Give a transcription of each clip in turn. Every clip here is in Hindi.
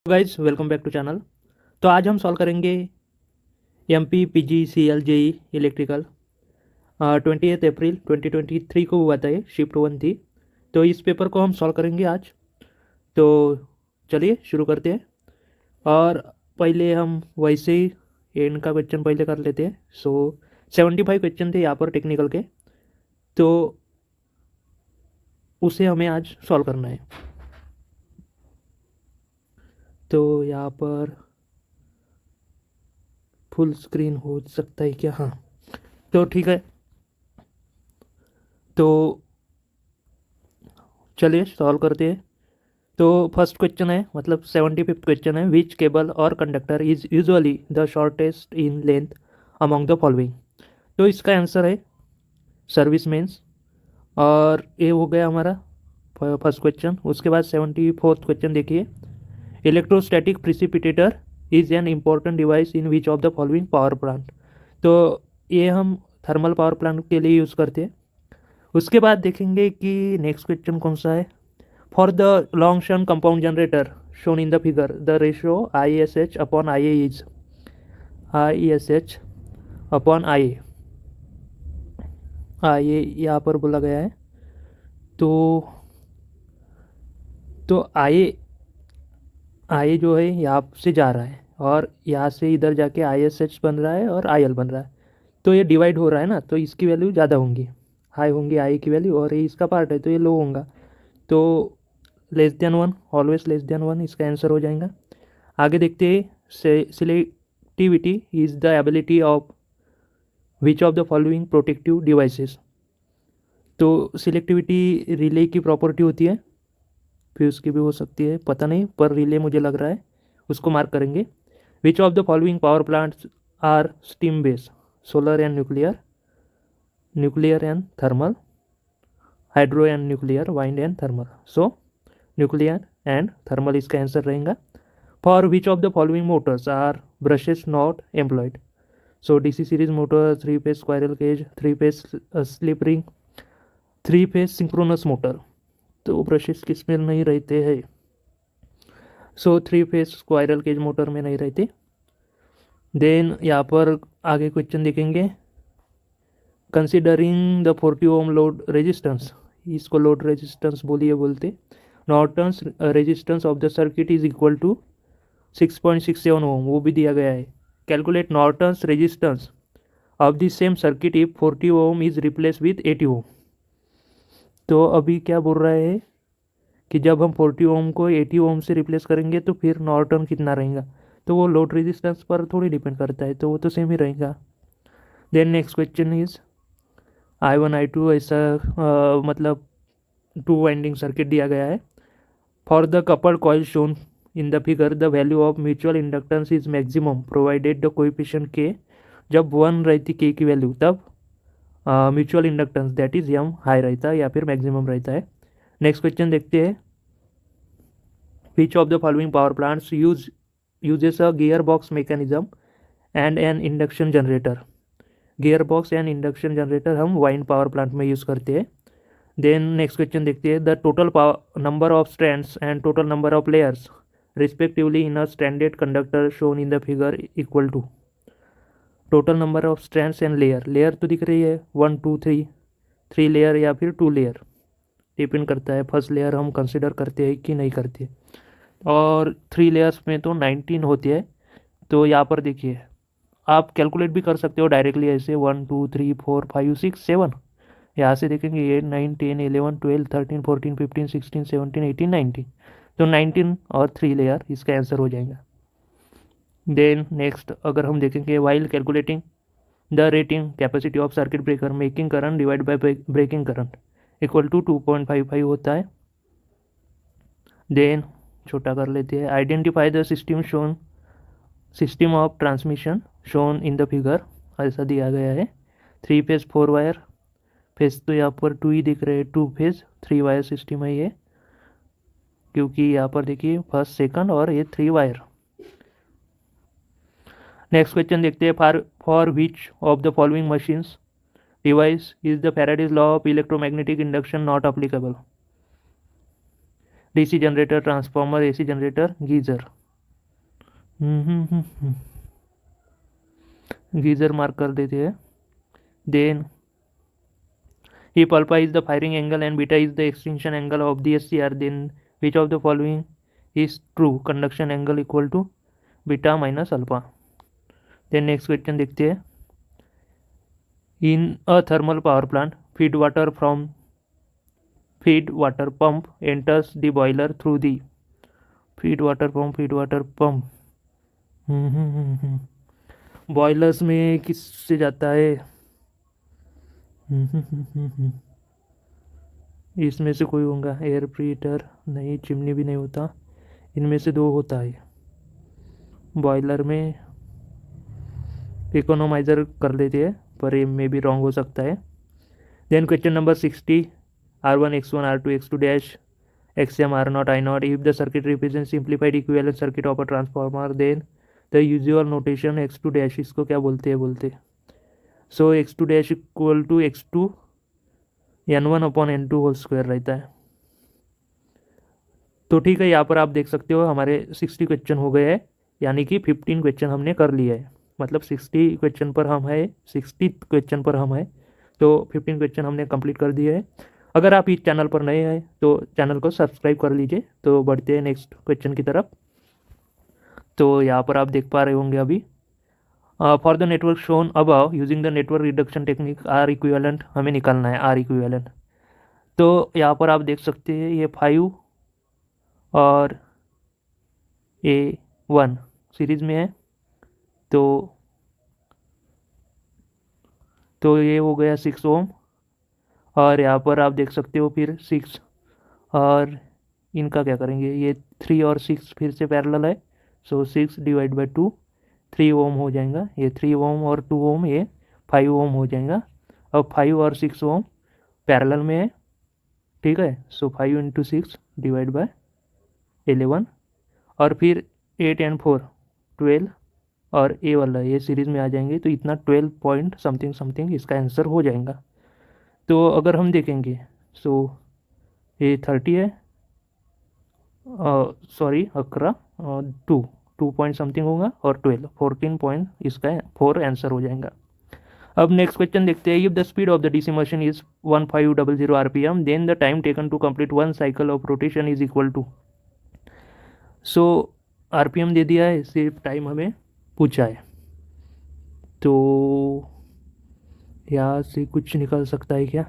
Guys welcome back to channel. तो आज हम सॉल्व करेंगे MPPGCL JE इलेक्ट्रिकल 28 अप्रैल 2023 को हुआ था। ये शिफ्ट 1 थी, तो इस पेपर को हम सॉल्व करेंगे आज। तो चलिए शुरू करते हैं। और पहले हम वैसे ही एंड का क्वेश्चन पहले कर लेते हैं। 75 क्वेश्चन थे यहाँ पर टेक्निकल के, तो उसे हमें आज सॉल्व करना है। तो यहाँ पर फुल स्क्रीन हो सकता है क्या? हाँ, तो ठीक है। तो चलिए सॉल्व करते हैं। तो फर्स्ट क्वेश्चन है, मतलब 75th क्वेश्चन है, विच केबल और conductor is usually the shortest in length among the following. तो इसका आंसर है सर्विस मेंस। और ये हो गया हमारा फर्स्ट क्वेश्चन। उसके बाद 74th क्वेश्चन देखिए, electrostatic precipitator is an important device in which of the following power plant. तो ये हम थर्मल पावर प्लांट के लिए यूज़ करते हैं। उसके बाद देखेंगे कि नेक्स्ट क्वेश्चन कौन सा है। For the long-shunt compound generator shown in the figure, the ratio ISH upon IA is ISH upon IA। IA यहाँ पर बोला गया है। तो IA जो है यहाँ से जा रहा है और यहाँ से इधर जाके ISH बन रहा है और IL बन रहा है। तो ये डिवाइड हो रहा है ना, तो इसकी वैल्यू ज़्यादा होंगी, हाई होंगी IA की वैल्यू, और ये इसका पार्ट है तो ये लो होगा। तो less than 1, always less than 1 इसका आंसर हो जाएगा। आगे देखते हैं, selectivity is the ability of which of the following protective devices. तो सिलेक्टिविटी रिले की प्रॉपर्टी होती है, फ्यूज़ की भी हो सकती है, पता नहीं, पर रिले मुझे लग रहा है, उसको मार्क करेंगे। Which of the following power plants are steam based, solar and nuclear, nuclear and thermal, hydro and nuclear, wind and thermal. So nuclear and thermal इसका आंसर रहेगा। For which of the following motors are brushes not employed? So DC series motor, 3-phase squirrel cage, 3-phase slip ring, 3-phase synchronous motor। तो ब्रशेस किस में नहीं रहते हैं? सो 3-phase स्क्वायरल केज मोटर में नहीं रहते। देन यहाँ पर आगे क्वेश्चन देखेंगे, considering the 40 ohm load resistance, इसको लोड रेजिस्टेंस बोलते, Norton's resistance of the circuit is equal to 6.67 ohm, वो भी दिया गया है। Calculate Norton's resistance of the same circuit if 40 ohm is replace with 80 ohm. तो अभी क्या बोल रहा है कि जब हम 40 ओम को 80 ओम से रिप्लेस करेंगे तो फिर नॉर्टन कितना रहेगा। तो वो लोड रेजिस्टेंस पर थोड़ी डिपेंड करता है, तो वो तो सेम ही रहेगा। Then next question is I1 I2, ऐसा मतलब 2 वाइंडिंग सर्किट दिया गया है। For the coupled coil shown in the figure the value of mutual inductance is maximum provided the coefficient K. जब 1 रहती के की वैल्यू, तब mutual inductance that is M high रहता है या फिर मैक्सिमम रहता है। नेक्स्ट क्वेश्चन देखते हैं, which of the following power plants uses a gear box mechanism and an induction generator. Gear box and induction generator हम वाइंड पावर प्लांट में यूज़ करते हैं। देन नेक्स्ट क्वेश्चन देखते हैं, the total number of strands and total number of layers respectively in a standard conductor shown in the figure equal to. Total number of strands and layer तो दिख रही है 1 2 3, 3 लेयर या फिर 2 लेयर, डिपेंड करता है फर्स्ट लेयर हम कंसिडर करते हैं कि नहीं करते। और 3 लेयर्स में तो 19 होती है। तो यहाँ पर देखिए, आप कैलकुलेट भी कर सकते हो डायरेक्टली ऐसे, 1 2 3 4 5 6 7, यहाँ से देखेंगे 8 9 10 11 12 13 14 15 16 17 18 19, तो 19 और 3 लेयर इसका आंसर हो जाएगा। देन नेक्स्ट अगर हम देखेंगे, while calculating the rating capacity of circuit breaker making current divide by breaking current equal to 2.55 होता है। देन छोटा कर लेते हैं, identify the system of transmission shown in the figure, ऐसा दिया गया है। 3 फेज 4 वायर, फेज तो यहाँ पर 2 ही दिख रहे हैं, 2 फेज 3 वायर सिस्टम है ये, क्योंकि यहाँ पर देखिए फर्स्ट सेकंड और ये 3 वायर। नेक्स्ट क्वेश्चन देखते हैं, for which of the following machines device is the Faraday's law of electromagnetic induction not applicable. DC generator, transformer, AC generator, geyser. Geyser mark कर देते हैं। Then if alpha is the firing angle and beta is the extinction angle of the SCR, then which of the following is true? Conduction angle equal to beta minus alpha. Then next question देखते हैं। In a thermal power plant, feed water pump enters the boiler through the feed water pump boilers में किससे जाता है? इसमें से कोई होगा, एयर प्रीहीटर नहीं, चिमनी भी नहीं होता, इनमें से दो होता है। बॉयलर में इकोनोमाइज़र कर लेते हैं, पर ये में भी रॉन्ग हो सकता है। Then question number 60, R1 X1 R2 X2 dash XM R0 I0 if the circuit represents simplified equivalent circuit of a transformer, then the usual notation X2 dash इसको क्या बोलते? So X2 dash equal to X2 N1/N2 whole square रहता है। तो ठीक है, यहाँ पर आप देख सकते हो हमारे 60 क्वेश्चन हो गए हैं, यानी कि 15 क्वेश्चन हमने कर लिया है। मतलब 60 क्वेश्चन पर हम है, 60 क्वेश्चन पर हम है, तो 15 क्वेश्चन हमने कंप्लीट कर दिए हैं। अगर आप इस चैनल पर नए हैं तो चैनल को सब्सक्राइब कर लीजिए। तो बढ़ते हैं नेक्स्ट क्वेश्चन की तरफ। तो यहाँ पर आप देख पा रहे होंगे अभी, for the network shown above using the network reduction technique R equivalent हमें निकालना है, आर इक्विवेलेंट। तो यहाँ पर आप देख सकते हैं ये 5 और A1 सीरीज में है, तो ये हो गया 6 ओम। और यहाँ पर आप देख सकते हो फिर 6, और इनका क्या करेंगे, ये 3 और 6 फिर से पैरेलल है, सो 6 डिवाइड बाई 2 3 ओम हो जाएगा। ये 3 ओम और 2 ओम ये 5 ओम हो जाएगा। अब 5 और 6 ओम पैरेलल में है, ठीक है। सो 5 इंटू 6 डिवाइड बाय 11, और फिर 8 एंड 4 12, और ए वाला ये सीरीज़ में आ जाएंगे, तो इतना 12 पॉइंट समथिंग समथिंग इसका आंसर हो जाएगा। तो अगर हम देखेंगे, सो ये 30 है, सॉरी 11, 2 पॉइंट समथिंग होगा, और 12 14 पॉइंट इसका 4 आंसर हो जाएगा। अब नेक्स्ट क्वेश्चन देखते हैं। If the speed of the DC machine is 1500 RPM, then the time taken to complete 1 cycle of rotation is equal to. So RPM दे दिया है, सिर्फ टाइम हमें पूछा है। तो यहाँ से कुछ निकल सकता है क्या,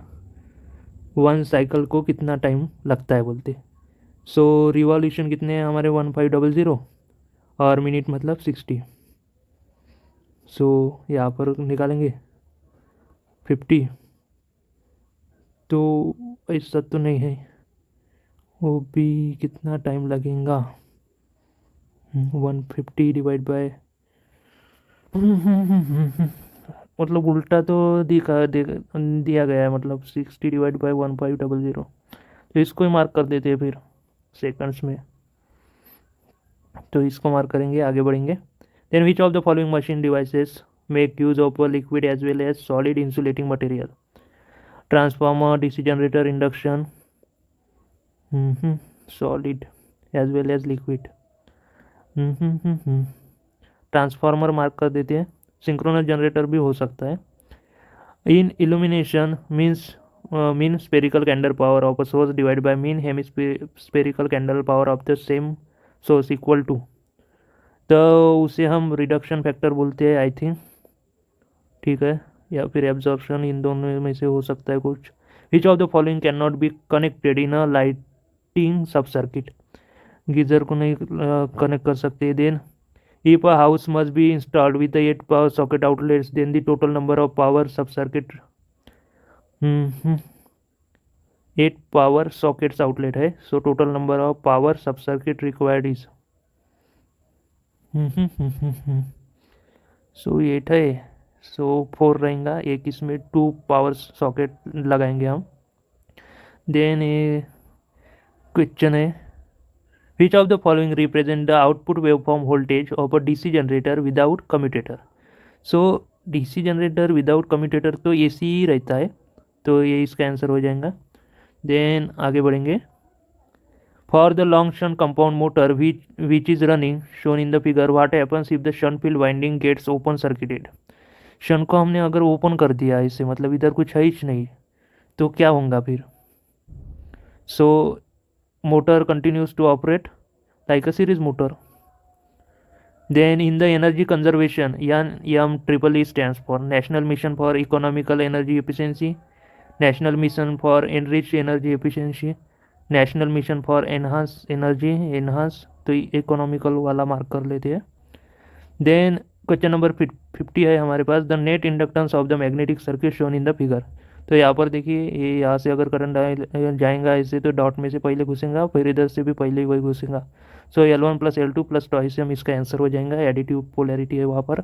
1 साइकिल को कितना टाइम लगता है बोलते। सो रिवॉल्यूशन कितने हैं हमारे 1500, और मिनट मतलब 60। सो यहाँ पर निकालेंगे 50, तो ऐसा तो नहीं है, वो भी कितना टाइम लगेगा, 150 डिवाइड बाय मतलब उल्टा तो दिया गया है, मतलब 60 डिवाइड बाय 1500, तो इसको ही मार्क कर देते हैं फिर सेकंड्स में। तो इसको मार्क करेंगे, आगे बढ़ेंगे। Then which of the following machine devices make use of liquid as well as solid insulating material? Transformer, DC generator, induction, solid as well as liquid. Transformer mark कर देते हैं, सिंक्रोनस जनरेटर भी हो सकता है। In illumination mean spherical candle power of a source divide by mean hemispherical candle power of the same source equal to, तो उसे हम रिडक्शन फैक्टर बोलते हैं आई थिंक, ठीक है, या फिर एब्जॉर्प्शन, इन दोनों में से हो सकता है कुछ। Which of the following can not be connected in a lighting sub circuit? Geyser को नहीं कनेक्ट कर सकते। Then if a house must be installed with the 8 power socket outlets, then the total number of power sub circuit 8 power sockets outlet है, so total number of power sub circuit required is so 8 है, so 4 रहेगा, एक इसमें 2 पावर सॉकेट लगाएंगे हम। देन ये क्वेश्चन है, which of the following represent the output waveform voltage of a DC generator without commutator? So DC generator without commutator तो AC ही रहता है, तो ये इसका आंसर हो जाएगा। देन आगे बढ़ेंगे। For the long shunt compound motor which is running shown in the figure, what happens if the shunt field winding gets open circuited? Shunt को हमने अगर ओपन कर दिया इसे, मतलब इधर कुछ है ही नहीं, तो क्या होगा फिर? So motor continues to operate like a series motor. Then in the energy conservation, NEMEE stands for National Mission for Economical Energy Efficiency, National Mission for Enriched Energy Efficiency, National Mission for Enhanced Energy Enhance, तो इकोनॉमिकल वाला मार्क कर लेते हैं. देन क्वेश्चन नंबर 50 है हमारे पास, the net inductance of the magnetic circuit shown in the figure. तो यहाँ पर देखिए, ये यहाँ से अगर करंट जाएगा ऐसे तो डॉट में से पहले घुसेगा, फिर इधर से भी पहले ही वही घुसेगा. So L1 plus L2 plus twice हम इसका आंसर हो जाएगा. एडिटिव पोलैरिटी है वहाँ पर.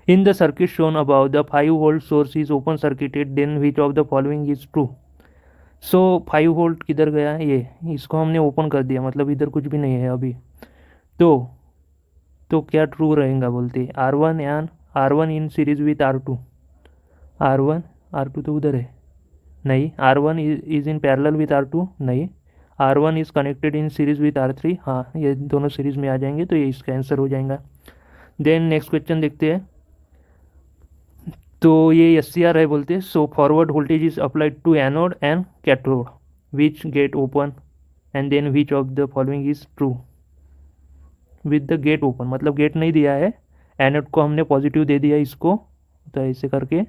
In the circuit shown above the 5 volt source is open circuited, then which of the following is true. So 5 volt किधर गया? ये इसको हमने ओपन कर दिया, मतलब इधर कुछ भी नहीं है अभी. तो क्या ट्रू रहेगा बोलते? R1 in series with R2. R2 तो उधर है नहीं. R1 is in parallel with R2 नहीं. R1 is connected in series with R3. हाँ, ये दोनों सीरीज में आ जाएंगे, तो ये इसका आंसर हो जाएगा. देन नेक्स्ट क्वेश्चन देखते हैं. तो ये SCR है बोलते हैं. So forward voltage is applied to anode and cathode which gate open, and then which of the following is true. With the gate open मतलब गेट नहीं दिया है, एनोड को हमने पॉजिटिव दे दिया इसको, तो ऐसे करके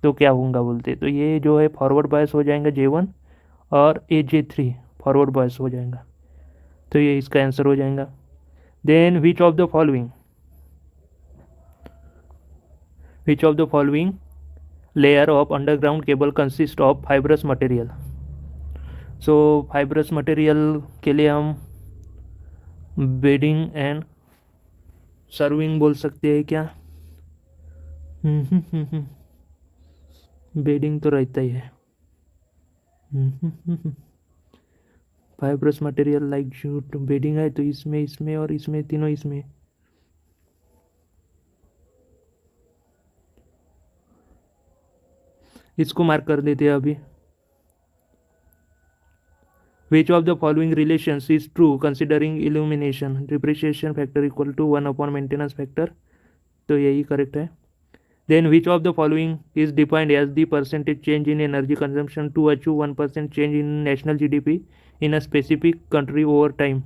तो क्या होगा बोलते? तो ये जो है फॉरवर्ड बायस हो जाएगा J1 और J3 फॉरवर्ड बायस हो जाएगा, तो ये इसका आंसर हो जाएगा. Then which of the following layer of underground cable consist of fibrous material. So fibrous material के लिए हम बेडिंग एंड सर्विंग बोल सकते हैं क्या? बेडिंग तो रहता ही है. Fibrous material like jute bedding है, तो इसमें और इसमें तीनों इसमें. इसको मार्क कर देते हैं अभी. Which of the following relations is true considering illumination? Depreciation factor equal to 1 upon maintenance factor, तो यही करेक्ट है. Then which of the following is defined as the percentage change in energy consumption to achieve 1% change in national GDP in a specific country over time?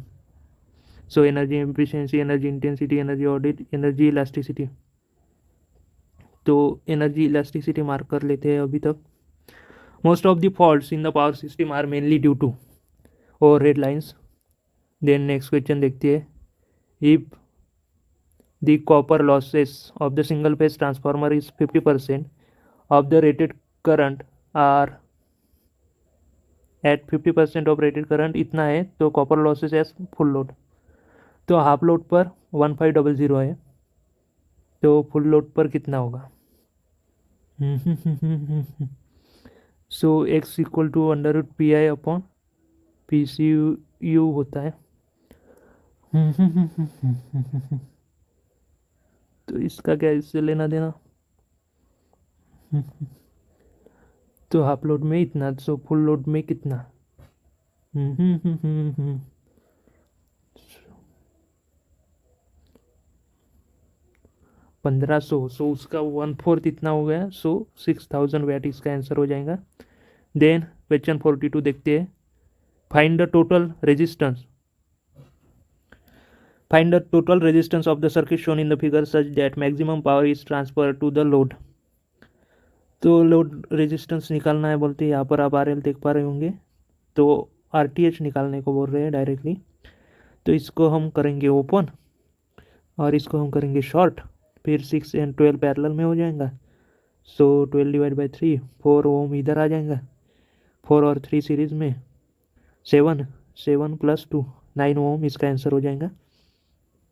So energy efficiency, energy intensity, energy audit, energy elasticity. तो energy elasticity मार्क कर लेते हैं अभी तक. Most of the faults in the power system are mainly due to overhead lines. Then next question देखते हैं. If the copper losses of the single phase transformer is 50% of the rated current are at 50% of rated current इतना है, तो copper losses as full load. तो हाफ लोड पर 1500 है, तो फुल लोड पर कितना होगा? So x equal to √PI upon PCU होता है. तो इसका क्या इससे लेना देना? तो हाफ लोड में इतना, सो फुल लोड में कितना? 1500. सो उसका 1/4 इतना हो गया, सो 6000 वैट इसका आंसर हो जाएगा. देन क्वेश्चन 42 देखते हैं. Find the total resistance of the circuit shown in the figure such that maximum power is transferred to the load. तो लोड रेजिस्टेंस निकालना है बोलते हैं. यहाँ पर आप RL देख पा रहे होंगे, तो RTH निकालने को बोल रहे हैं डायरेक्टली. तो इसको हम करेंगे ओपन और इसको हम करेंगे शॉर्ट, फिर 6 and 12 पैरेलल में हो जाएगा. सो 12 डिवाइड बाई 3, 4 ओम इधर आ जाएगा, 4 और 3 सीरीज में 7 + 2 9 ओम इसका आंसर हो जाएगा.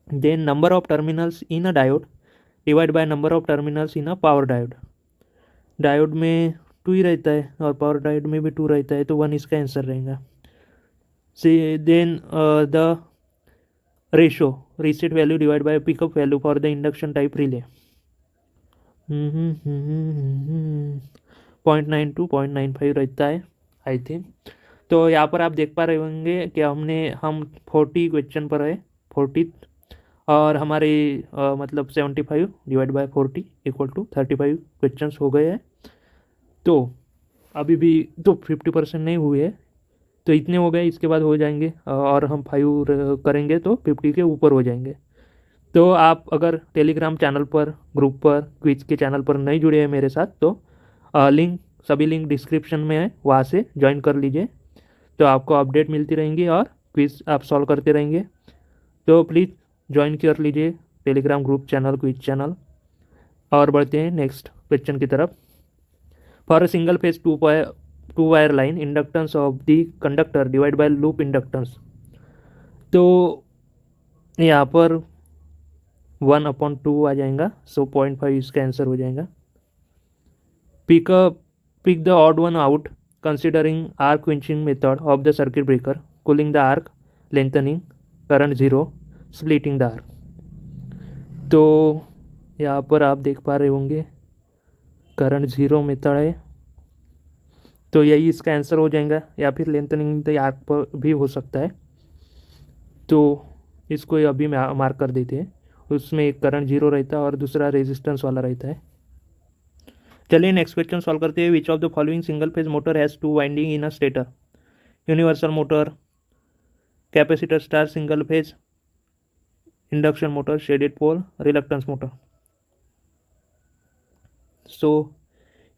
Then number of terminals in a diode divide by number of terminals in a power diode. Diode में 2 ही रहता है और पावर डायोड में भी 2 रहता है, तो 1 इसका आंसर रहेगा. Then the ratio reset value divide by pickup value for the induction type relay. 0.9 to 0.95 रहता है आई थिंक. तो यहाँ पर आप देख पा रहे होंगे कि हम 40 क्वेश्चन पर है, 40, और हमारे मतलब 75 divide by 40 equal to 35 question हो गए हैं। तो अभी भी तो 50% नहीं हुए हैं, तो इतने हो गए, इसके बाद हो जाएंगे और हम 5 करेंगे तो 50 के ऊपर हो जाएंगे। तो आप अगर टेलीग्राम चैनल पर, ग्रुप पर, क्विज के चैनल पर नहीं जुड़े हैं मेरे साथ, तो सभी लिंक डिस्क्रिप्शन में है, वहाँ से ज्वाइन कर लीजिए। तो आपको अपडेट मिलती रहेंगी और क्विज आप सॉल्व करते रहेंगे। तो प्लीज़ ज्वाइन कर लीजिए Telegram group channel, quiz channel. और बढ़ते हैं नेक्स्ट क्वेश्चन की तरफ। For a single phase two wire line, inductance of the conductor divide by loop inductance. तो यहाँ पर 1/2 आ जाएगा, सो 0.5 इसका आंसर हो जाएगा। Pick the odd one out considering arc quenching method of the circuit breaker, cooling the arc, lengthening, current zero, splitting the arc। तो यहाँ पर आप देख पा रहे होंगे करंट जीरो मेथड है, तो यही इसका आंसर हो जाएगा, या फिर लेंथनिंग द आर्क पर भी हो सकता है। तो इसको अभी मार्क कर देते हैं। उसमें एक करंट जीरो रहता है और दूसरा रेजिस्टेंस वाला रहता है। चलिए नेक्स्ट क्वेश्चन सॉल्व करते हैं। Which of the following single phase motor has 2 winding in a stator? Universal motor, capacitor star single phase, induction motor, shaded pole, reluctance motor. So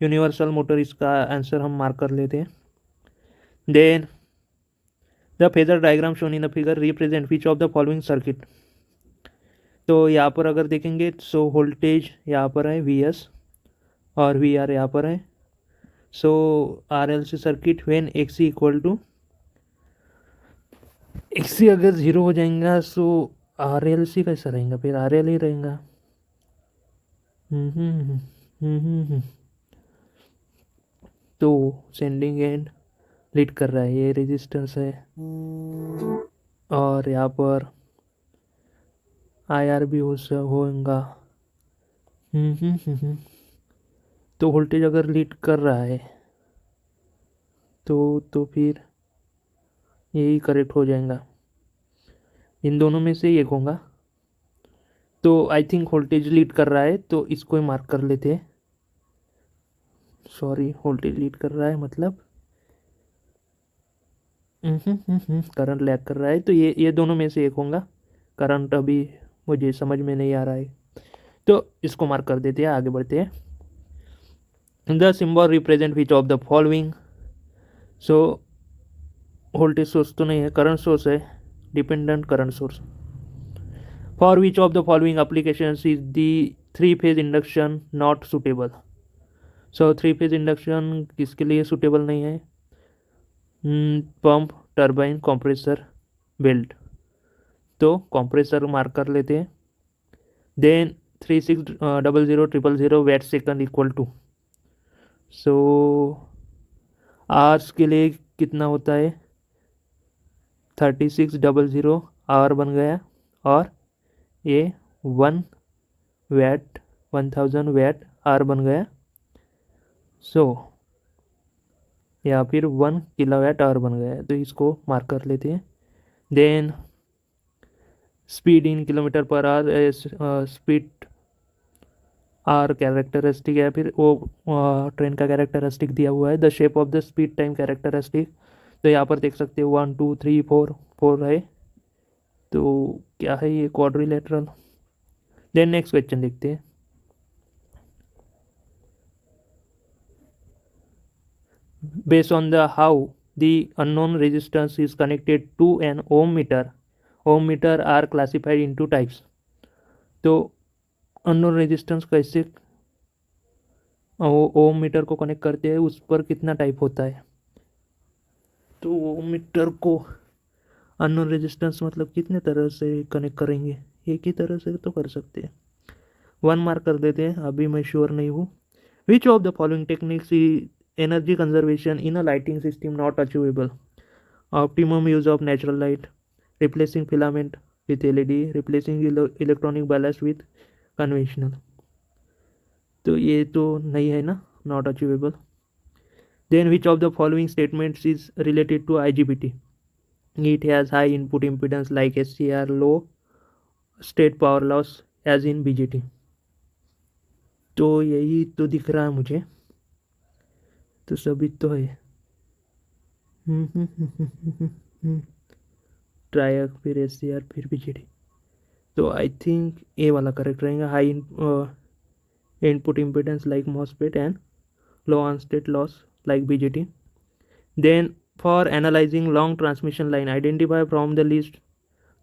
universal motor इसका आंसर हम मार्क कर लेते हैं। Then the phasor diagram shown in the figure represent which of the following circuit? तो यहाँ पर अगर देखेंगे सो वोल्टेज यहाँ पर है Vs और VR यहाँ पर है। So RLC circuit when XC equal to XC अगर जीरो हो जाएगा सो RLC कैसा रहेगा, फिर RL ही रहेगा। तो सेंडिंग एंड लीड कर रहा है, ये रेजिस्टेंस है, और यहाँ पर IR भी होगा। तो वोल्टेज अगर लीड कर रहा है तो फिर यही करेक्ट हो जाएगा, इन दोनों में से एक होगा। तो आई थिंक वोल्टेज लीड कर रहा है, तो इसको ही मार्क कर लेते हैं। सॉरी, वोल्टेज लीड कर रहा है मतलब करंट लैग कर रहा है, तो ये दोनों में से एक होगा। करंट अभी मुझे समझ में नहीं आ रहा है, तो इसको मार्क कर देते हैं। आगे बढ़ते हैं। The symbol represent which of the following? So voltage source तो नहीं है, करंट सोर्स है, dependent current source. For which of the following applications is the 3 phase induction not suitable? So 3 phase induction किसके लिए सुटेबल नहीं है? Pump, turbine, compressor, belt. तो कंप्रेसर मार्क कर लेते हैं। Then 36000000 watt second equal to, so hours के लिए कितना होता है? 3600 आवर बन गया, और ये 1 वैट 1000 वैट आवर बन गया। सो या फिर 1 किलोवाट आवर बन गया है, तो इसको मार्क कर लेते हैं। Then speed in kilometre per hour, speed are characteristic है, फिर वो ट्रेन का कैरेक्टरिस्टिक दिया हुआ है। The shape of the speed time characteristic, तो यहाँ पर देख सकते हो 1 2 3 4 4 है, तो क्या है ये? क्वाड्रिलेटरल। देन नेक्स्ट क्वेश्चन देखते हैं। Based on the how the unknown resistance is connected to an ohm meter are classified into types। तो अननोन रेजिस्टेंस कैसे ओम मीटर को कनेक्ट करते हैं, उस पर कितना टाइप होता है? तो ओम मीटर को अननोन रेजिस्टेंस मतलब कितने तरह से कनेक्ट करेंगे? एक ही तरह से तो कर सकते हैं। 1 मार्क कर देते हैं, अभी मैं श्योर नहीं हूँ। विच of the following techniques energy conservation in a lighting system not achievable? Optimum use of natural light, replacing filament with LED, replacing electronic ballast with conventional. तो ये तो नहीं है ना, not achievable. Then which of the following statements is related to IGBT? It has high input impedance like SCR, low state power loss as in BJT. तो यही तो दिख रहा है मुझे, तो सभी तो है। ट्रायक फिर SCR फिर BJT, तो आई थिंक ए वाला करेक्ट रहेगा। High input impedance like MOSFET and low on state loss like BJT. Then for analyzing long transmission line, identify from the list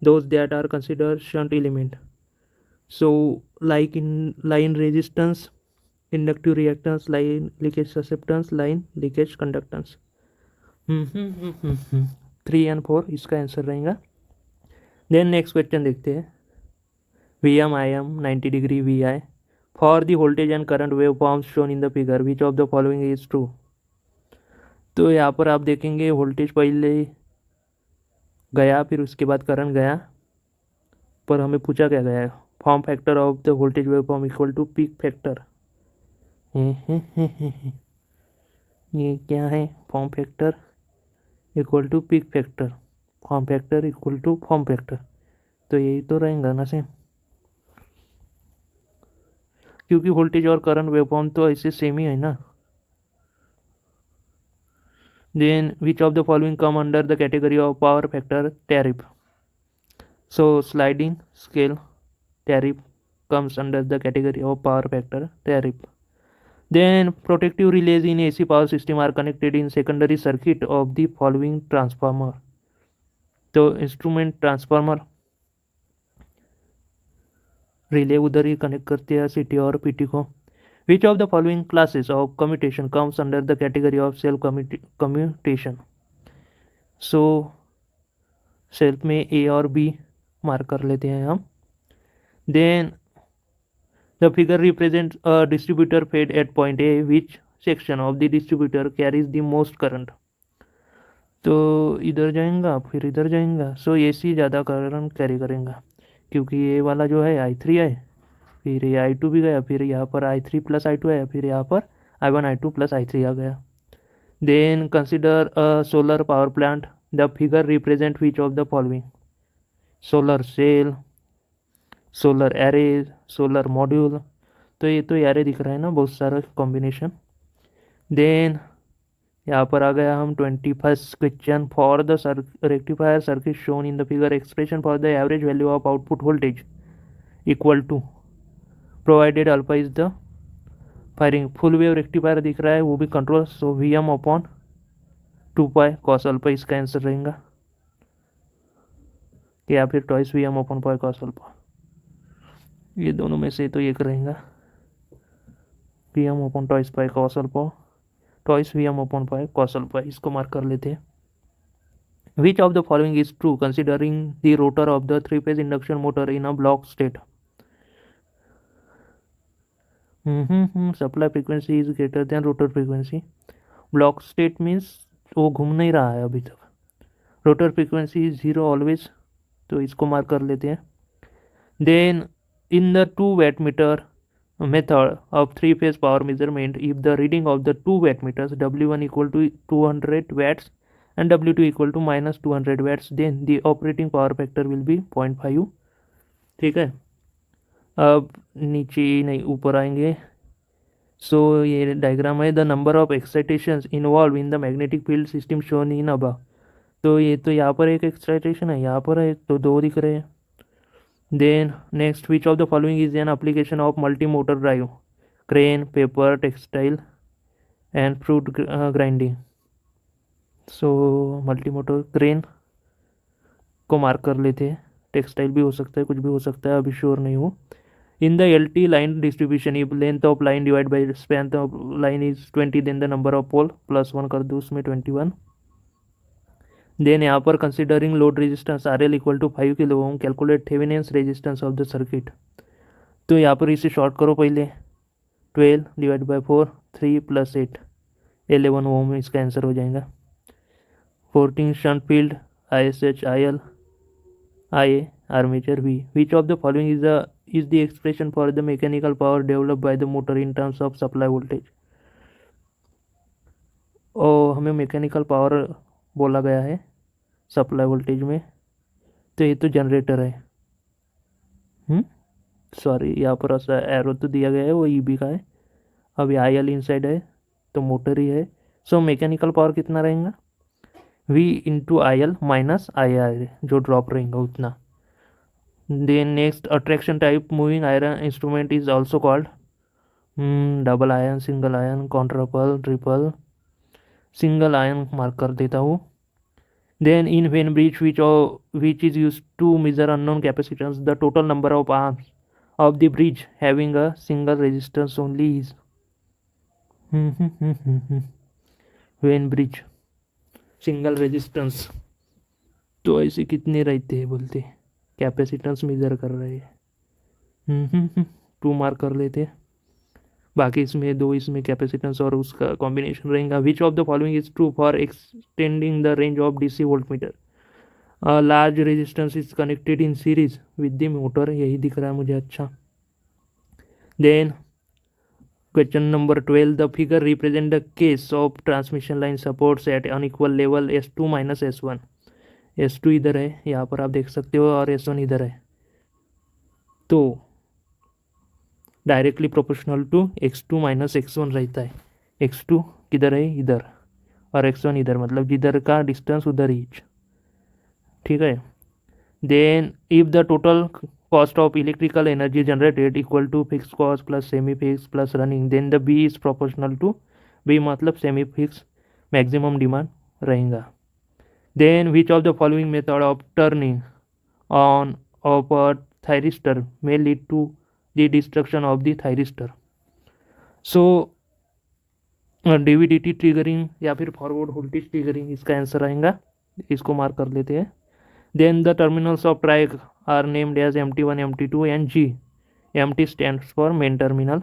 those that are considered shunt element. So like in line resistance, inductive reactance, line leakage susceptance, line leakage conductance. 3 and 4 इसका आंसर रहेगा। देन नेक्स्ट क्वेश्चन देखते हैं। VM IM 90 degree VI for the voltage and current waveforms shown in the figure, which of the following is true? तो यहाँ पर आप देखेंगे वोल्टेज पहले गया, फिर उसके बाद करंट गया, पर हमें पूछा क्या गया है, form factor of the voltage waveform equal to peak factor. ये क्या है, form factor equal to peak factor, form factor equal to form factor, तो यही तो रहेगा ना सेम, क्योंकि वोल्टेज और करंट वेवफॉर्म तो ऐसे सेम ही है ना। Then which of the following come under the category of power factor tariff? So sliding scale tariff comes under the category of power factor tariff. Then protective relays in AC power system are connected in secondary circuit of the following transformer. तो इंस्ट्रूमेंट ट्रांसफार्मर रिले उधर ही कनेक्ट करते हैं CT और PT को। Which of the following classes of commutation comes under the category of self commutation? So self में A और B मार्क कर लेते हैं हम। Then the figure represents a distributor fed at point A. Which section of the distributor carries the most current? तो इधर जाएगा फिर इधर जाएगा, सो AC ज़्यादा करंट कैरी करेगा, क्योंकि ये वाला जो है I3 है, फिर ये I2 भी गया, फिर यहाँ पर I3 प्लस I2 आया, फिर यहाँ पर I1 I2 प्लस I3 आ गया। Then consider a solar power plant, the figure represent which of the following? Solar cell, solar array, solar module, तो ये तो एरे दिख रहा है ना, बहुत सारा कॉम्बिनेशन। देन यहाँ पर आ गया हम 21st question. For the rectifier circuit shown in the figure, expression for the average value of output voltage equal to, provided alpha is the firing. Full wave rectifier दिख रहा है, वो भी control, so VM upon 2 pi cos alpha इसका आंसर रहेगा, या फिर twice VM upon pi cos alpha, ये दोनों में से तो एक रहेगा। VM upon twice pi cos alpha, twice VM upon pi cos alpha, इसको मार्क कर लेते हैं। Which of the following is true considering the rotor of the 3-phase induction motor in a block state? Supply frequency is greater than rotor frequency. Block state means वो घूम नहीं रहा है अभी तक। रोटर फ्रीक्वेंसी इज 0 ऑलवेज, तो इसको मार्क कर लेते हैं। Then in the 2 watt metre method of 3-phase power measurement, if the reading of the 2 watt metres W1 equal to 200 watts and W2 equal to -200 watts, then the operating power factor will be 0.5। ठीक है, अब नीचे नहीं ऊपर आएंगे। सो ये डायग्राम है, the number of excitations involve in the magnetic field system shown in above. तो ये तो यहाँ पर एक एक्साइटेशन है, यहाँ पर है, तो 2 दिख रहे हैं। Then next, which of the following is an application of multi motor drive? Crane, paper, textile and fruit grinding. So multi motor crane को मार्क कर लेते हैं, टेक्सटाइल भी हो सकता है, कुछ भी हो सकता है, अभी श्योर नहीं हूँ। In the LT line distribution, if length of line divided by span of line is 20, then the number of pole +1 कर दो उसमें 21। देन यहाँ पर considering load resistance RL equal to 5 kilo ohm, calculate Thevenin's resistance of the circuit. तो यहाँ पर इसे शॉर्ट करो पहले, 12 डिवाइड बाई 4, 3 + 8, 11 ओम इसका आंसर हो जाएगा। 14 shunt field, ISH, IL, IA, armature V. Which of the following is the expression for the mechanical power developed by the motor in terms of supply voltage? और हमें मैकेनिकल पावर बोला गया है सप्लाई वोल्टेज में, तो ये तो जनरेटर है। सॉरी, यहाँ पर ऐसा एरो तो दिया गया है, वो ईबी का है। अभी आई एल इनसाइड है तो मोटर ही है। सो मैकेनिकल पावर कितना रहेगा, V into I L minus I R, जो ड्रॉप रहेगा उतना। Then next, attraction type moving iron instrument is also called double ion, single ion, कॉन्ट्रपल, ट्रिपल। सिंगल आयन मार्क कर देता हूँ। Then in Wien bridge which is used to measure unknown capacitance, the total number of arms of the bridge having a single resistance only is Wien bridge single resistance, तो ऐसे कितने रहते हैं बोलते, कैपेसिटेंस मेजर कर रहे हैं। 2 मार्क कर लेते हैं, बाकी इसमें 2 इसमें कैपेसिटेंस और उसका कॉम्बिनेशन रहेगा। Which of the following is true for extending the range of DC volt metre, large resistance is connected in series with the motor, यही दिख रहा है मुझे। अच्छा, then question number 12, the figure represent the case of transmission line supports at unequal level S2 minus S1। S2 इधर है, यहाँ पर आप देख सकते हो, और S1 इधर है, तो directly proportional to x2 minus x1 रहता है। x2 किधर है, इधर, और x1 इधर, मतलब जिधर का डिस्टेंस उधर ही। ठीक है। Then if the total cost of electrical energy generated equal to fix cost plus semi fix plus running, then the B is proportional to B, मतलब सेमी फिक्स मैक्सिमम डिमांड रहेगा। Then which of the following method of turning on off a thyristor may lead to the destruction of the thyristor। So d v d t triggering या फिर फॉरवर्ड वोल्टेज ट्रिगरिंग इसका आंसर आएगा, इसको मार्क कर लेते हैं। Then the terminals of triac are named as MT1, MT2 and G। MT stands for main terminal।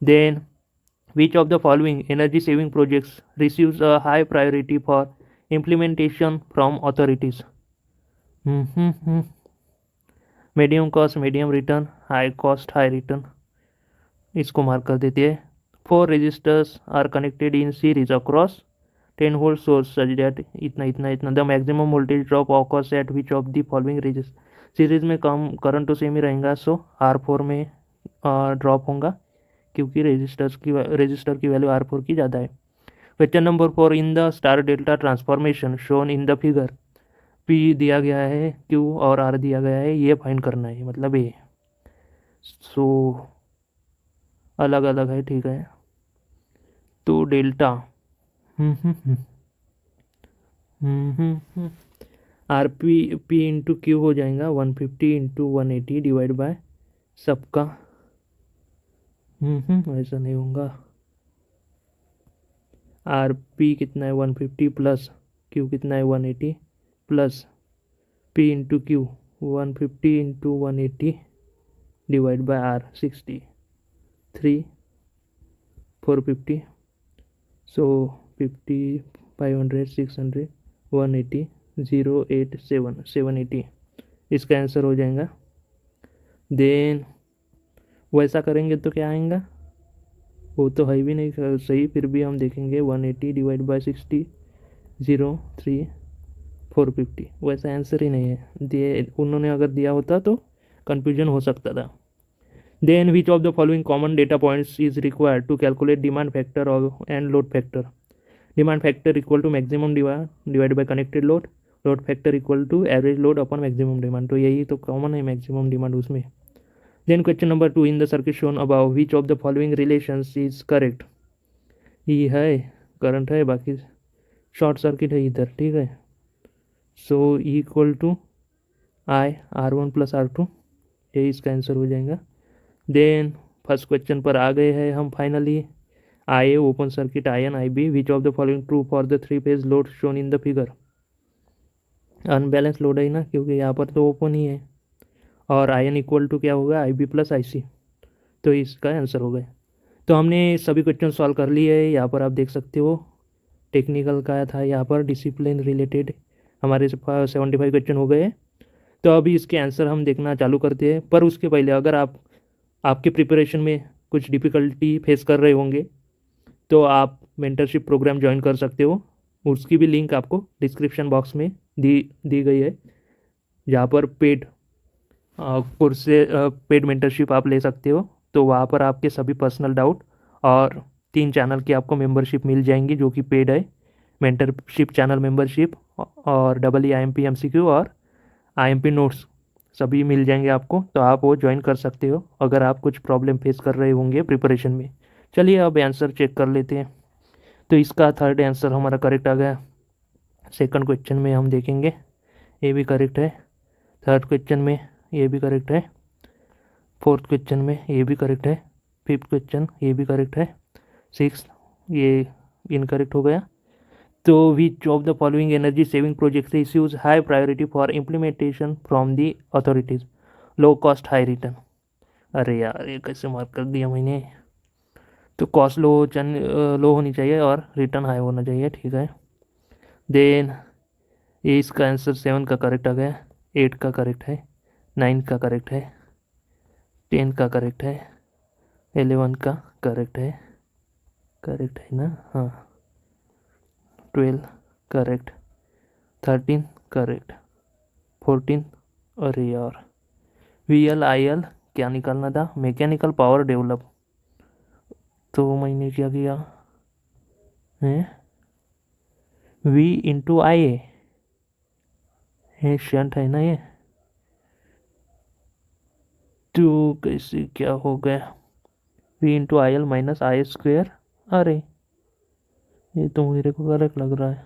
Then which of the following energy saving projects receives a high priority for implementation from authorities? Medium cost medium return, high cost high return, इसको मार्क कर देते हैं। 4 resistors are connected in series across 10 volt source such that इतना इतना इतना the maximum voltage drop occurs at which of the following resistor. Series में कम करंट तो सेम ही रहेगा, सो R4 में ड्रॉप होगा, क्योंकि रजिस्टर की वैल्यू R4 की ज़्यादा है। Question number 4, in the star delta transformation shown in the figure, P दिया गया है, Q और R दिया गया है, ये फाइंड करना है, मतलब ये सो अलग अलग है। ठीक है, तो delta R P into Q हो जाएगा 150 इंटू 180 डिवाइड बाय सबका, ऐसा नहीं होगा। आर पी कितना है 150 प्लस क्यू कितना है 180 plus P into Q 150 into 180 divide by R 60 3 450, so 50 500 600 180 087 780, इसका आंसर हो जाएगा। देन वैसा करेंगे तो क्या आएगा, वो तो है भी नहीं सही, फिर भी हम देखेंगे 180 डिवाइड बाय 60 03 450, वैसा आंसर ही नहीं है दिए, उन्होंने अगर दिया होता तो कन्फ्यूजन हो सकता था। Then which of the following common data points is required to calculate demand factor and load factor. Demand factor equal to maximum divide by connected load, load factor equal to average load upon maximum demand, तो यही तो कॉमन है मैक्सिमम डिमांड उसमें। Then question number 2, in the circuit shown above which of the following relations is correct. ये है करंट है, बाकी शॉर्ट सर्किट है इधर। ठीक है, so equal to I R1 plus R2, यही इसका आंसर हो जाएगा। देन फर्स्ट क्वेश्चन पर आ गए हैं हम finally. I A open circuit ion I B, which of the following true for the 3 phase load shown in the figure. Unbalance load है ना, क्योंकि यहाँ पर तो ओपन ही है, और आयन इक्वल टू क्या होगा आई बी प्लस आई सी, तो इसका आंसर हो गया। तो हमने सभी क्वेश्चन सॉल्व कर लिए है, यहाँ पर आप देख सकते हो। टेक्निकल का था, यहाँ पर डिसिप्लिन रिलेटेड हमारे 75 क्वेश्चन हो गए। तो अभी इसके आंसर हम देखना चालू करते हैं, पर उसके पहले अगर आपके प्रिपरेशन में कुछ डिफ़िकल्टी फेस कर रहे होंगे तो आप मेंटरशिप प्रोग्राम ज्वाइन कर सकते हो। उसकी भी लिंक आपको डिस्क्रिप्शन बॉक्स में दी गई है, जहाँ पर पेड कोर्स से पेड मेंटरशिप आप ले सकते हो। तो वहाँ पर आपके सभी पर्सनल डाउट और 3 चैनल की आपको मेंबरशिप मिल जाएंगी जो कि पेड है। मेंटरशिप चैनल मेंबरशिप और IIMP MCQ और IMP नोट्स सभी मिल जाएंगे आपको, तो आप वो ज्वाइन कर सकते हो अगर आप कुछ प्रॉब्लम फेस कर रहे होंगे प्रिपरेशन में। चलिए अब आंसर चेक कर लेते हैं। तो इसका थर्ड आंसर हमारा करेक्ट आ गया। सेकंड क्वेश्चन में हम देखेंगे, ये भी करेक्ट है। थर्ड क्वेश्चन में ये भी करेक्ट है। फोर्थ क्वेश्चन में ये भी करेक्ट है। फिफ्थ क्वेश्चन ये भी करेक्ट है। सिक्स ये इनकरेक्ट हो गया। तो विच of the following energy saving project issues high priority for implementation from the authorities, low cost high return. अरे यार ये कैसे मार्क कर दिया मैंने। तो कॉस्ट लो होनी चाहिए और रिटर्न हाई होना चाहिए, ठीक है। देन ये इसका आंसर 7 का करेक्ट आ गया, 8 का करेक्ट है, 9 का करेक्ट है, 10 का करेक्ट है, 11 का करेक्ट है ना, हाँ। 12 करेक्ट, 13 करेक्ट, 14 अरे यार VLIL क्या निकालना था, मैकेनिकल पावर डेवलप। तो मैंने क्या किया है, V/IA है, शंट है ना ये। तो कैसे क्या हो गया, V/IL माइनस I²। अरे ये तो मेरे को करेक्ट लग रहा है।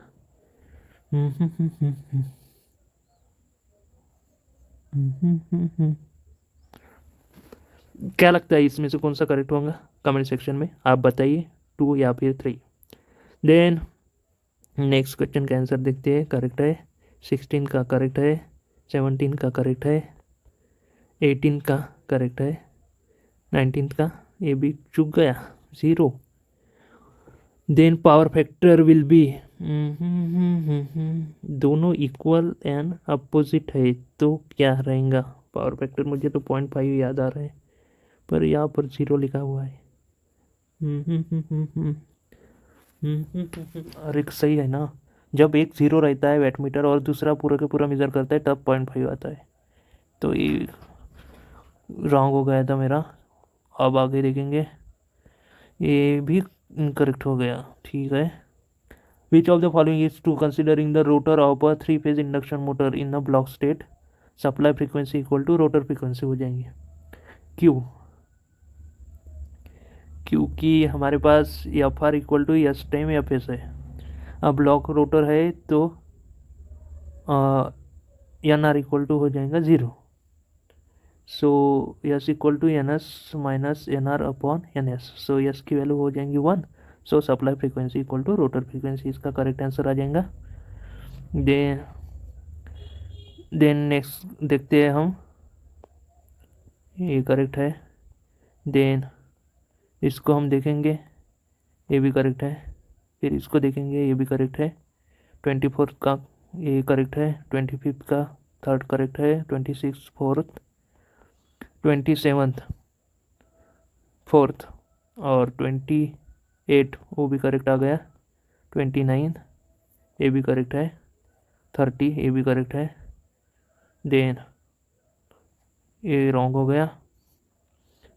क्या लगता है इसमें से कौन सा करेक्ट होगा, कमेंट सेक्शन में आप बताइए, 2 या फिर 3। देन नेक्स्ट क्वेश्चन का आंसर देखते हैं। करेक्ट है, 16 का करेक्ट है, 17 का करेक्ट है, 18 का करेक्ट है, 19 का ये भी चूक गया, 0। Then power factor will be, दोनों इक्वल एंड अपोजिट है, तो क्या रहेगा पावर फैक्टर। मुझे तो 0.5 याद आ रहा है, पर यहाँ पर 0 लिखा हुआ है। अरे सही है ना, जब एक 0 रहता है वैटमीटर और दूसरा पूरा का पूरा मेजर करता है तब 0.5 आता है। तो ये रॉन्ग हो गया था मेरा। अब आगे देखेंगे, ये भी इनकरेक्ट हो गया, ठीक है। Which of the following is true considering the rotor of a 3 phase induction motor in a block state, supply frequency equal to rotor frequency हो जाएंगे। क्यों, क्योंकि हमारे पास FR equal to S time FS है। अब ब्लॉक रोटर है तो NR इक्वल टू हो जाएगा 0। So S equal to NS minus NR upon NS। So S की वैल्यू हो जाएंगी 1। So supply frequency equal to rotor frequency, इसका करेक्ट आंसर आ जाएगा। देन नेक्स्ट देखते हैं हम, ये करेक्ट है। देन इसको हम देखेंगे, ये भी करेक्ट है। फिर इसको देखेंगे, ये भी करेक्ट है। 24 का ये करेक्ट है, 25 का थर्ड करेक्ट है, 26 फोर्थ, 27 फोर्थ और 28 वो भी करेक्ट आ गया। 29 ये भी करेक्ट है, 30 ये भी करेक्ट है। देन ये रॉन्ग हो गया।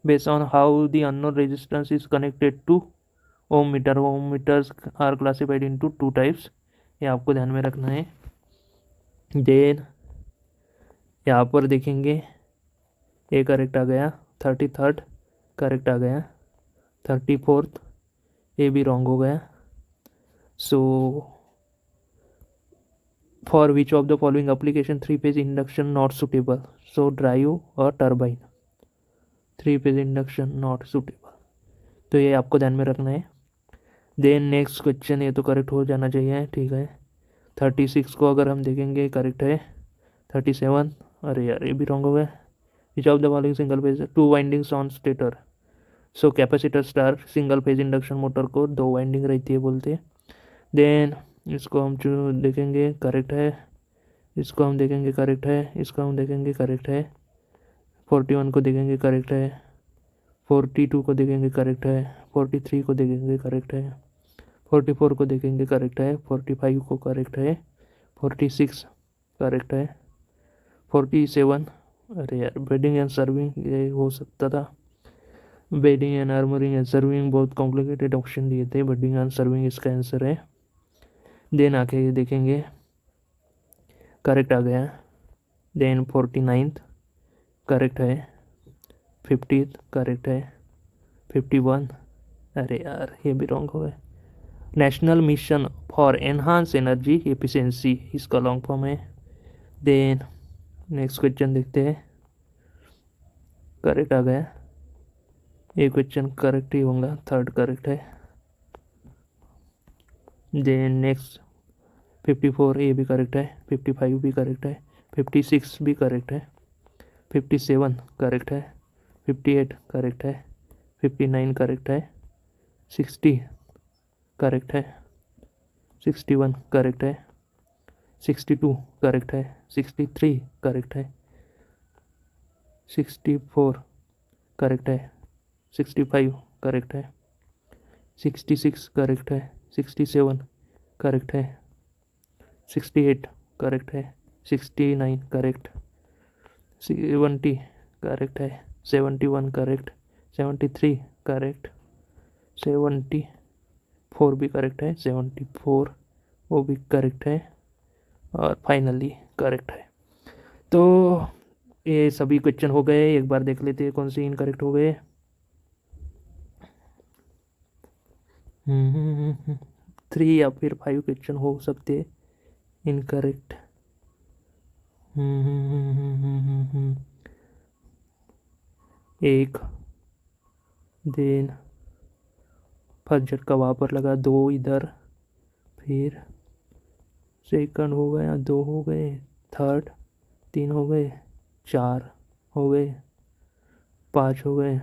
Based on how the unknown resistance is connected to ohm metre, ohm metres are classified into 2 types, ये आपको ध्यान में रखना है। देन यहाँ पर देखेंगे, ये करेक्ट आ गया, 33 करेक्ट आ गया, 34 ये भी रॉन्ग हो गया। So for which of the following application 3 phase induction not suitable, so drive और turbine, 3 phase induction not suitable, तो ये आपको ध्यान में रखना है। देन नेक्स्ट क्वेश्चन, ये तो करेक्ट हो जाना चाहिए, ठीक है। 36 को अगर हम देखेंगे करेक्ट है। 37 अरे यार ये भी रॉन्ग हो गया। विच of the following single phase 2 windings on stator, so capacitor star single phase induction motor को 2 वाइंडिंग रहती है बोलते हैं। देन इसको हम जो देखेंगे करेक्ट है, इसको हम देखेंगे करेक्ट है, इसको हम देखेंगे करेक्ट है। 41 को देखेंगे करेक्ट है, 42 को देखेंगे करेक्ट है, 43 को देखेंगे करेक्ट है, 44 को देखेंगे, करेक्ट है। 45 को करेक्ट है। 46 करेक्ट है। 47, अरे यार बेडिंग एंड सर्विंग ये हो सकता था। Bedding and armouring and serving बहुत कॉम्प्लिकेटेड ऑप्शन दिए थे, बेडिंग एंड सर्विंग इसका आंसर है। देन आके देखेंगे, करेक्ट आ गया। देन 49 करेक्ट है। 50 करेक्ट है। 51, अरे यार ये भी रॉन्ग हो गया। National mission for enhance energy efficiency इसका लॉन्ग फॉर्म है। देन नेक्स्ट क्वेश्चन देखते हैं, करेक्ट आ गया। ये क्वेश्चन करेक्ट ही होगा, थर्ड करेक्ट है। देन नेक्स्ट 54 ये भी करेक्ट है। 55 भी करेक्ट है। 56 भी करेक्ट है। 57 करेक्ट है। 58 करेक्ट है। 59 करेक्ट है। 60 करेक्ट है। 61 करेक्ट है। 62 करेक्ट है। 63 करेक्ट है। 64 करेक्ट है। 65 करेक्ट है। 66 करेक्ट है। 67 करेक्ट है। 68 करेक्ट है। 69 करेक्ट। 70 करेक्ट है। 71 करेक्ट। 73 करेक्ट। 74 भी करेक्ट है। 74 वो भी करेक्ट है। और फाइनली करेक्ट है। तो ये सभी क्वेश्चन हो गए, एक बार देख लेते हैं कौन से इनकरेक्ट हो गए। 3 या फिर 5 क्वेश्चन हो सकते इनकरेक्ट। एक, देन फर्स्ट झटका वहाँ पर लगा, 2 इधर, फिर सेकंड हो गया, 2 हो गए, थर्ड 3 हो गए, 4 हो गए, 5 हो गए,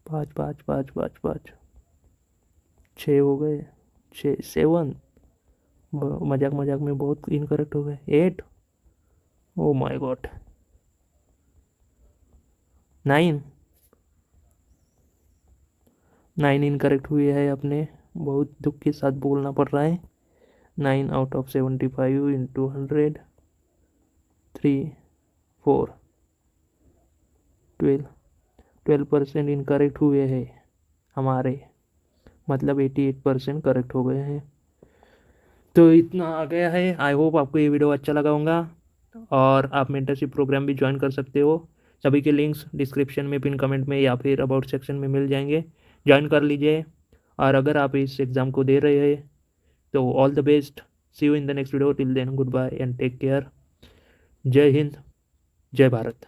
5 5 5 5 5, 6 हो गए, 6 7, मजाक मजाक में बहुत इनकरेक्ट हो गए, 8, ओ माय गॉड, 9 इनकरेक्ट हुए है अपने, बहुत दुख के साथ बोलना पड़ रहा है। 9 आउट ऑफ 75 इंटू 100, 3 4 12% इनकरेक्ट हुए हैं हमारे, मतलब 88% करेक्ट हो गए हैं। तो इतना आ गया है। आई होप आपको ये वीडियो अच्छा लगा होगा और आप मेंटरशिप प्रोग्राम भी ज्वाइन कर सकते हो। सभी के लिंक्स डिस्क्रिप्शन में, पिन कमेंट में या फिर अबाउट सेक्शन में मिल जाएंगे, ज्वाइन कर लीजिए। और अगर आप इस एग्ज़ाम को दे रहे हैं तो all the best, see you in the next video, till then good bye and take care. जय हिंद, जय भारत।